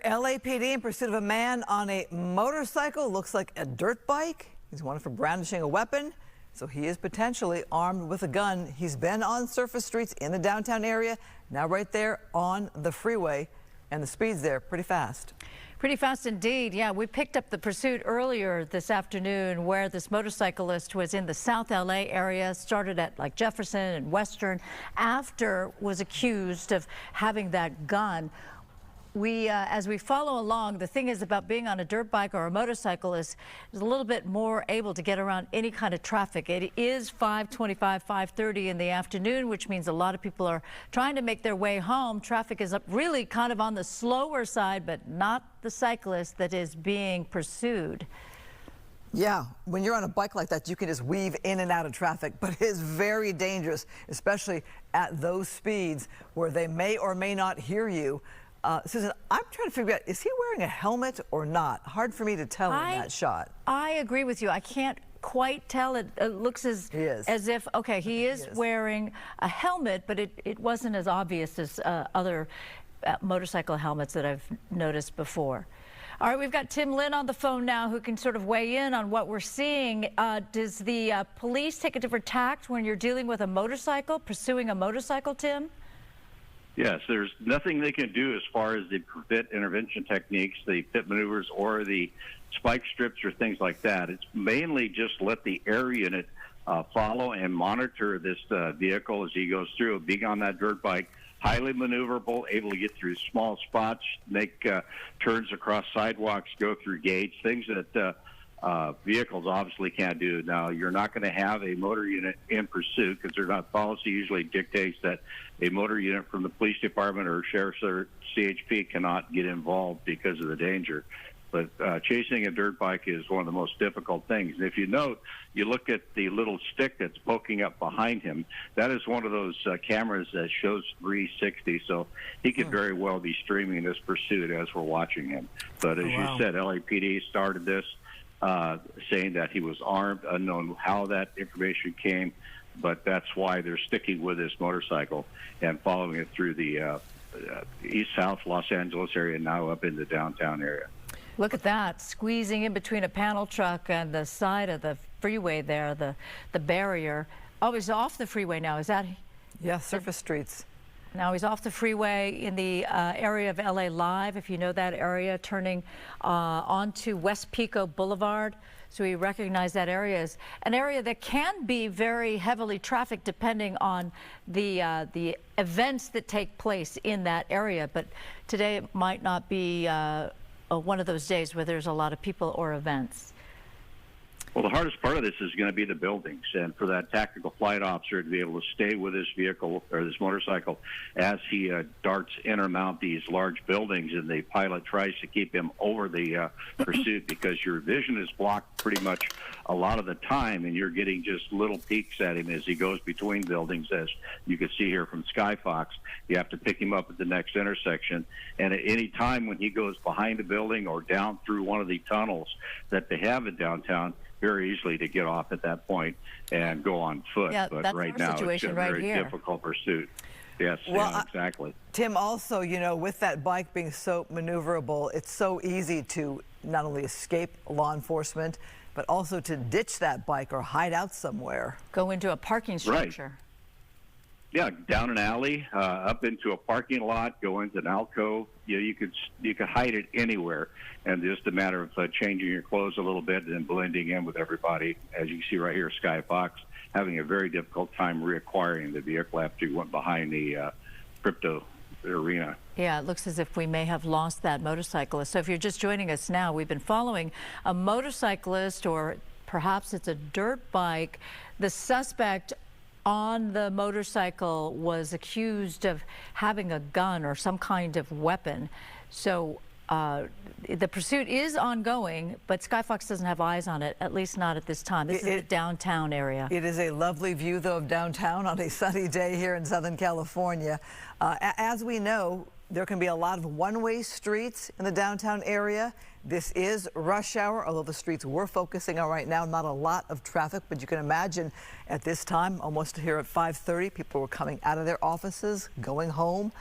here, LAPD in pursuit of a man on a motorcycle, looks like a dirt bike. He's wanted for brandishing a weapon, so he is potentially armed with a gun. He's been on surface streets in the downtown area, now right there on the freeway, and the speed's there pretty fast. Pretty fast indeed. Yeah, we picked up the pursuit earlier this afternoon where this motorcyclist was in the South LA area, started at like Jefferson and Western, after was accused of having that gun. As we follow along, the thing is about being on a dirt bike or a motorcycle is a little bit more able to get around any kind of traffic. It is 5:25, 5:30 in the afternoon, which means a lot of people are trying to make their way home. Traffic is really kind of on the slower side, but not the cyclist that is being pursued. Yeah, when you're on a bike like that, you can just weave in and out of traffic, but it is very dangerous, especially at those speeds where they may or may not hear you. Susan, I'm trying to figure out, is he wearing a helmet or not? Hard for me to tell in that shot. I agree with you. I can't quite tell. It looks as if, okay, he is wearing a helmet, but it wasn't as obvious as other motorcycle helmets that I've noticed before. All right, we've got Tim Lynn on the phone now who can sort of weigh in on what we're seeing. Does the police take a different tact when you're dealing with a motorcycle, pursuing a motorcycle, Tim? Yes, there's nothing they can do as far as the pit intervention techniques, the pit maneuvers, or the spike strips or things like that. It's mainly just let the air unit follow and monitor this vehicle as he goes through. Being on that dirt bike, highly maneuverable, able to get through small spots, make turns across sidewalks, go through gates, things that vehicles obviously can't do. Now, you're not going to have a motor unit in pursuit because they're not. Policy usually dictates that a motor unit from the police department or sheriff's or CHP cannot get involved because of the danger. But chasing a dirt bike is one of the most difficult things. And if you note, you look at the little stick that's poking up behind him, that is one of those cameras that shows 360. So he could very well be streaming this pursuit as we're watching him. But as you said, LAPD started this saying that he was armed, unknown how that information came, but that's why they're sticking with this motorcycle and following it through the east-south Los Angeles area, now up in the downtown area. Look at that, squeezing in between a panel truck and the side of the freeway there, the barrier. Oh, he's off the freeway now, is that? Yeah, surface streets. Now he's off the freeway in the area of LA Live, if you know that area, turning onto West Pico Boulevard. So we recognize that area as an area that can be very heavily trafficked depending on the events that take place in that area. But today it might not be one of those days where there's a lot of people or events. Well, the hardest part of this is going to be the buildings, and for that tactical flight officer to be able to stay with his vehicle or this motorcycle as he darts in or mount these large buildings, and the pilot tries to keep him over the pursuit because your vision is blocked pretty much a lot of the time, and you're getting just little peeks at him as he goes between buildings, as you can see here from SkyFOX. You have to pick him up at the next intersection, and at any time when he goes behind a building or down through one of the tunnels that they have in downtown, very easily to get off at that point and go on foot. Yeah, but right now it's a very difficult pursuit. Yes, well, yeah, exactly. Tim, also, you know, with that bike being so maneuverable, it's so easy to not only escape law enforcement, but also to ditch that bike or hide out somewhere. Go into a parking structure. Right. Yeah, down an alley, up into a parking lot, go into an alcove. You could hide it anywhere, and just a matter of changing your clothes a little bit and then blending in with everybody. As you can see right here, SkyFOX having a very difficult time reacquiring the vehicle after he went behind the crypto arena. Yeah, it looks as if we may have lost that motorcyclist. So if you're just joining us now, we've been following a motorcyclist, or perhaps it's a dirt bike. The suspect on the motorcycle was accused of having a gun or some kind of weapon. So the pursuit is ongoing, but SkyFOX doesn't have eyes on it, at least not at this time. This is the downtown area. It is a lovely view, though, of downtown on a sunny day here in Southern California. As we know, there can be a lot of one-way streets in the downtown area. This is rush hour, although the streets we're focusing on right now, not a lot of traffic, but you can imagine at this time, almost here at 5:30, people were coming out of their offices, going home.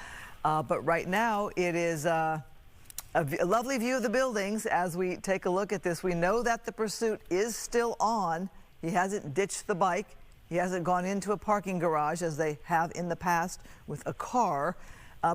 But right now, it is A lovely view of the buildings as we take a look at this. We know that the pursuit is still on. He hasn't ditched the bike. He hasn't gone into a parking garage as they have in the past with a car.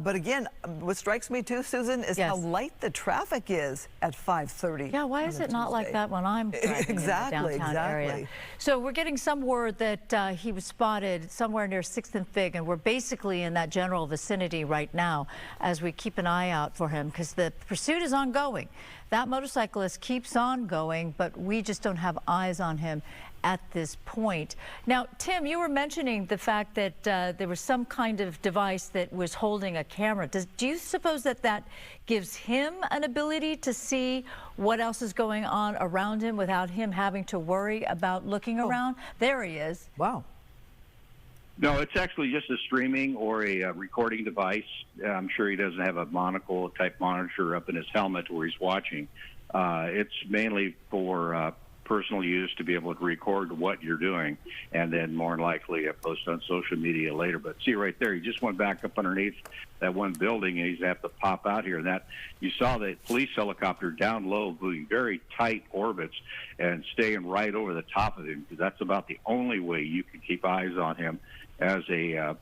But again, what strikes me too, Susan, is how light the traffic is at 5:30. Yeah, why is it not like that when I'm driving in the downtown area? So we're getting some word that he was spotted somewhere near 6th and Fig, and we're basically in that general vicinity right now as we keep an eye out for him because the pursuit is ongoing. That motorcyclist keeps on going, but we just don't have eyes on him at this point. Now, Tim, you were mentioning the fact that there was some kind of device that was holding a camera. Do you suppose that that gives him an ability to see what else is going on around him without him having to worry about looking around? There he is. Wow. No, it's actually just a streaming or a recording device. I'm sure he doesn't have a monocle type monitor up in his helmet where he's watching. It's mainly for personal use to be able to record what you're doing and then more than likely post on social media later. But see right there, he just went back up underneath that one building and he's have to pop out here. And that you saw the police helicopter down low doing very tight orbits and staying right over the top of him because that's about the only way you can keep eyes on him as a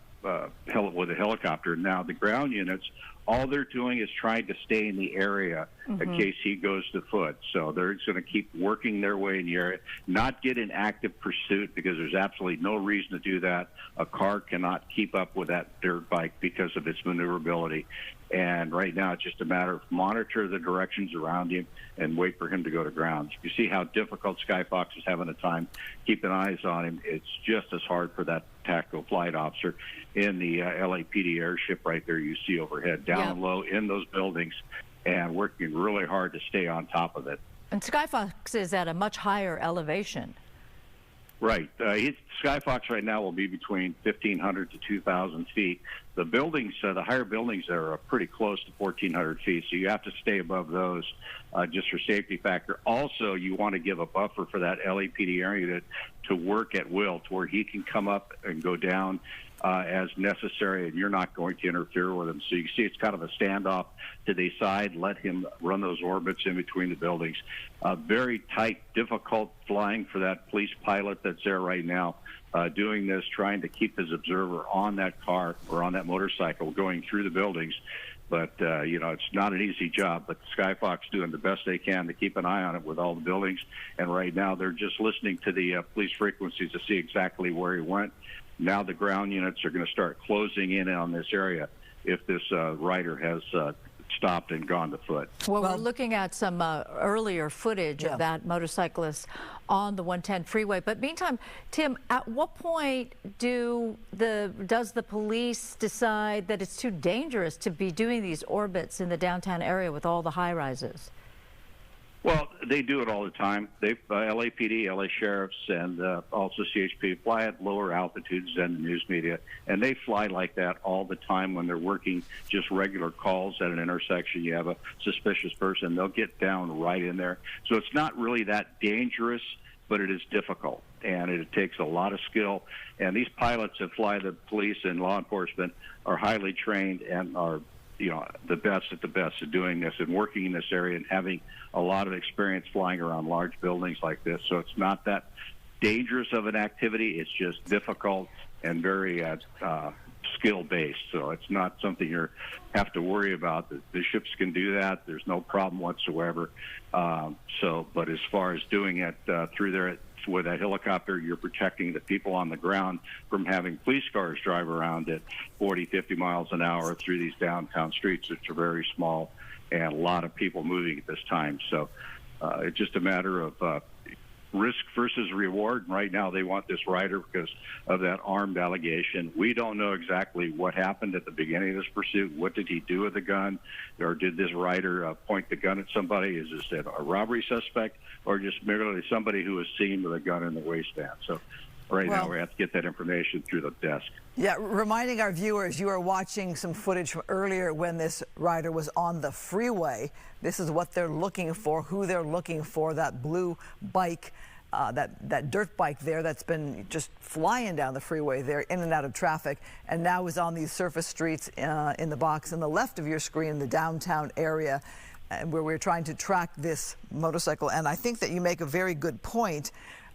with a helicopter. Now the ground units, all they're doing is trying to stay in the area in case he goes to foot. So they're just going to keep working their way in the area, not get in active pursuit because there's absolutely no reason to do that. A car cannot keep up with that dirt bike because of its maneuverability. And right now it's just a matter of monitor the directions around him and wait for him to go to ground. You see how difficult SkyFOX is having a time keeping eyes on him. It's just as hard for that tactical flight officer in the LAPD airship right there you see overhead, down low in those buildings, and working really hard to stay on top of it. And SkyFOX is at a much higher elevation. Right. SkyFOX right now will be between 1,500 to 2,000 feet. The buildings, the higher buildings are pretty close to 1,400 feet, so you have to stay above those just for safety factor. Also, you want to give a buffer for that LAPD area to work at will, to where he can come up and go down as necessary, and you're not going to interfere with him. So you see it's kind of a standoff to the side, let him run those orbits in between the buildings. Very tight, difficult flying for that police pilot that's there right now, doing this, trying to keep his observer on that car or on that motorcycle going through the buildings. But, you know, it's not an easy job, but SkyFOX doing the best they can to keep an eye on it with all the buildings. And right now they're just listening to the police frequencies to see exactly where he went. Now the ground units are going to start closing in on this area if this rider has stopped and gone to foot. Well, we're looking at some earlier footage of that motorcyclist on the 110 freeway. But meantime, Tim, at what point does the police decide that it's too dangerous to be doing these orbits in the downtown area with all the high rises? Well, they do it all the time. They LAPD, LA sheriffs, and also CHP fly at lower altitudes than the news media, and they fly like that all the time when they're working just regular calls at an intersection. You have a suspicious person, they'll get down right in there. So it's not really that dangerous, but it is difficult, and it takes a lot of skill. And these pilots that fly the police and law enforcement are highly trained and are, you know, the best at doing this and working in this area and having a lot of experience flying around large buildings like this. So it's not that dangerous of an activity. It's just difficult and very skill-based. So it's not something you have to worry about. The ships can do that. There's no problem whatsoever. But as far as doing it through there with that helicopter, you're protecting the people on the ground from having police cars drive around at 40, 50 miles an hour through these downtown streets, which are very small and a lot of people moving at this time. So it's just a matter of risk versus reward. And right now they want this rider because of that armed allegation. We don't know exactly what happened at the beginning of this pursuit. What did he do with the gun? Or did this rider point the gun at somebody? Is this a robbery suspect or just merely somebody who was seen with a gun in the waistband? So right now we have to get that information through the desk. Yeah, reminding our viewers, you are watching some footage from earlier when this rider was on the freeway. This is what they're looking for, who they're looking for, that blue bike, that dirt bike there that's been just flying down the freeway there, in and out of traffic, and now is on these surface streets in the box on the left of your screen in the downtown area. and where we're trying to track this motorcycle. And I think that you make a very good point.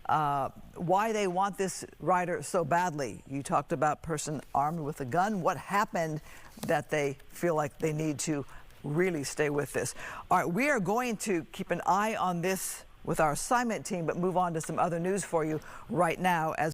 Why they want this rider so badly. You talked about person armed with a gun. What happened that they feel like they need to really stay with this? All right, we are going to keep an eye on this with our assignment team, but move on to some other news for you right now as